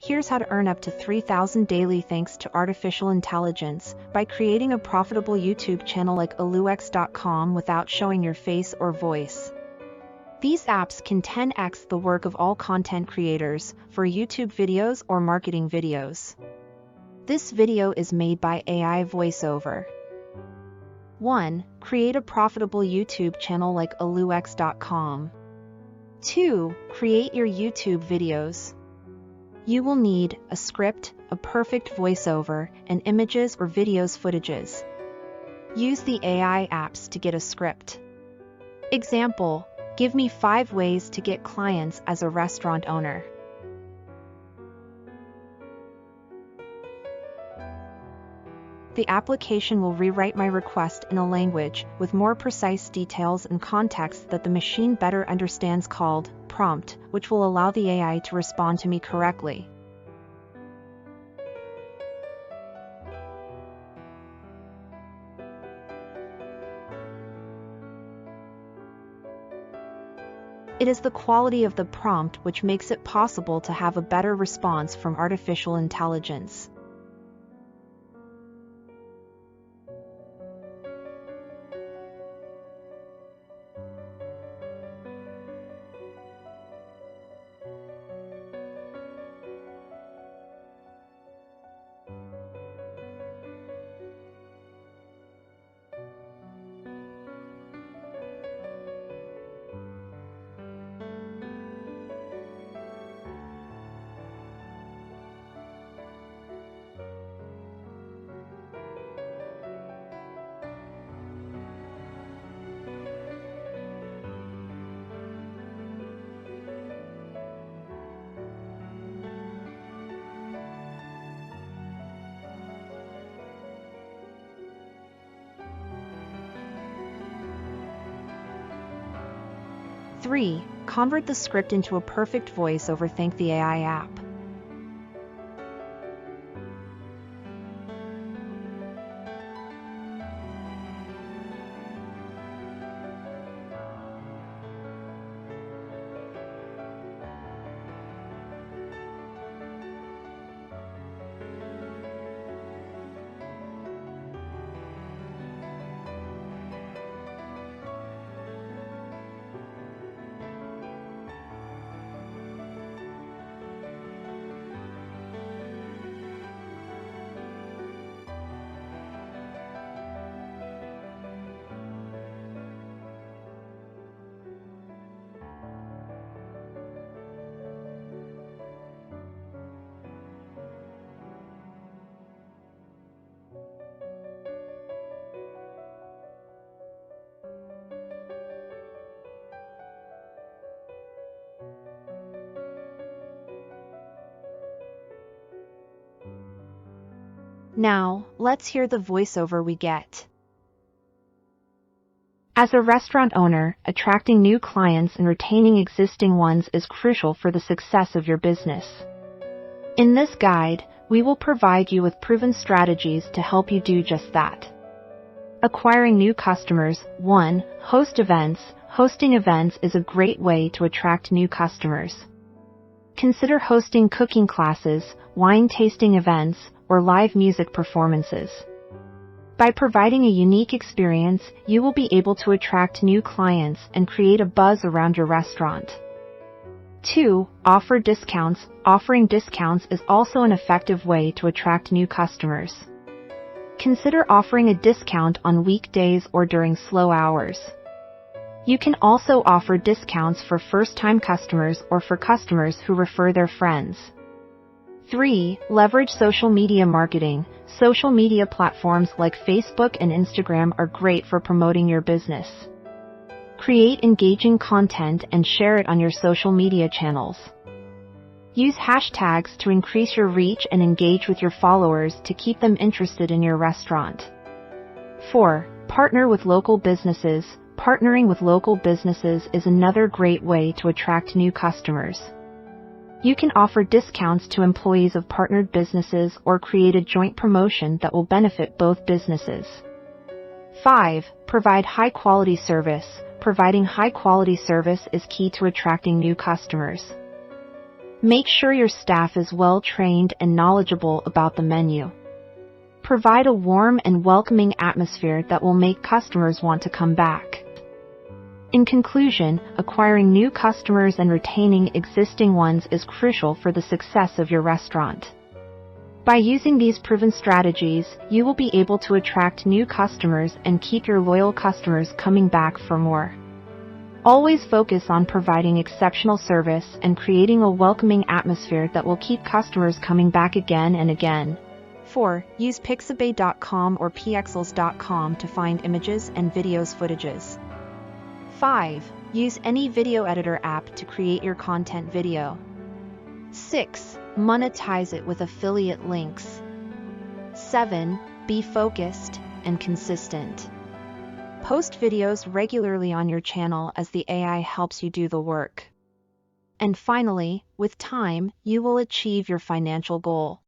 Here's how to earn up to 3,000 daily thanks to artificial intelligence by creating a profitable YouTube channel like HoAI without showing your face or voice. These apps can 10x the work of all content creators for YouTube videos or marketing videos. This video is made by AI voiceover. 1. Create a profitable YouTube channel like HoAI. 2. Create your YouTube videos. You will need a script, a perfect voiceover, and images or videos footages. Use the AI apps to get a script. Example: give me 5 ways to get clients as a restaurant owner. The application will rewrite my request in a language with more precise details and context that the machine better understands, called prompt, which will allow the AI to respond to me correctly. It is the quality of the prompt which makes it possible to have a better response from artificial intelligence. Three. Convert the script into a perfect voice-over. Thank the AI app. Now, let's hear the voiceover we get. As a restaurant owner, attracting new clients and retaining existing ones is crucial for the success of your business. In this guide, we will provide you with proven strategies to help you do just that. Acquiring new customers. 1. Host events. Hosting events is a great way to attract new customers. Consider hosting cooking classes, wine tasting events, or live music performances. By providing a unique experience, you will be able to attract new clients and create a buzz around your restaurant. 2. Offer discounts. Offering discounts is also an effective way to attract new customers. Consider offering a discount on weekdays or during slow hours. You can also offer discounts for first-time customers or for customers who refer their friends. 3. Leverage social media marketing. Social media platforms like Facebook and Instagram are great for promoting your business. Create engaging content and share it on your social media channels. Use hashtags to increase your reach and engage with your followers to keep them interested in your restaurant. 4. Partner with local businesses. Partnering with local businesses is another great way to attract new customers. You can offer discounts to employees of partnered businesses or create a joint promotion that will benefit both businesses. 5. Provide high-quality service. Providing high-quality service is key to attracting new customers. Make sure your staff is well trained and knowledgeable about the menu. Provide a warm and welcoming atmosphere that will make customers want to come back. In conclusion, acquiring new customers and retaining existing ones is crucial for the success of your restaurant. By using these proven strategies, you will be able to attract new customers and keep your loyal customers coming back for more. Always focus on providing exceptional service and creating a welcoming atmosphere that will keep customers coming back again and again. 4. Use pixabay.com or pxels.com to find images and videos footages. 5. Use any video editor app to create your content video. 6. Monetize it with affiliate links. 7. Be focused and consistent. Post videos regularly on your channel as the AI helps you do the work. And finally, with time, you will achieve your financial goal.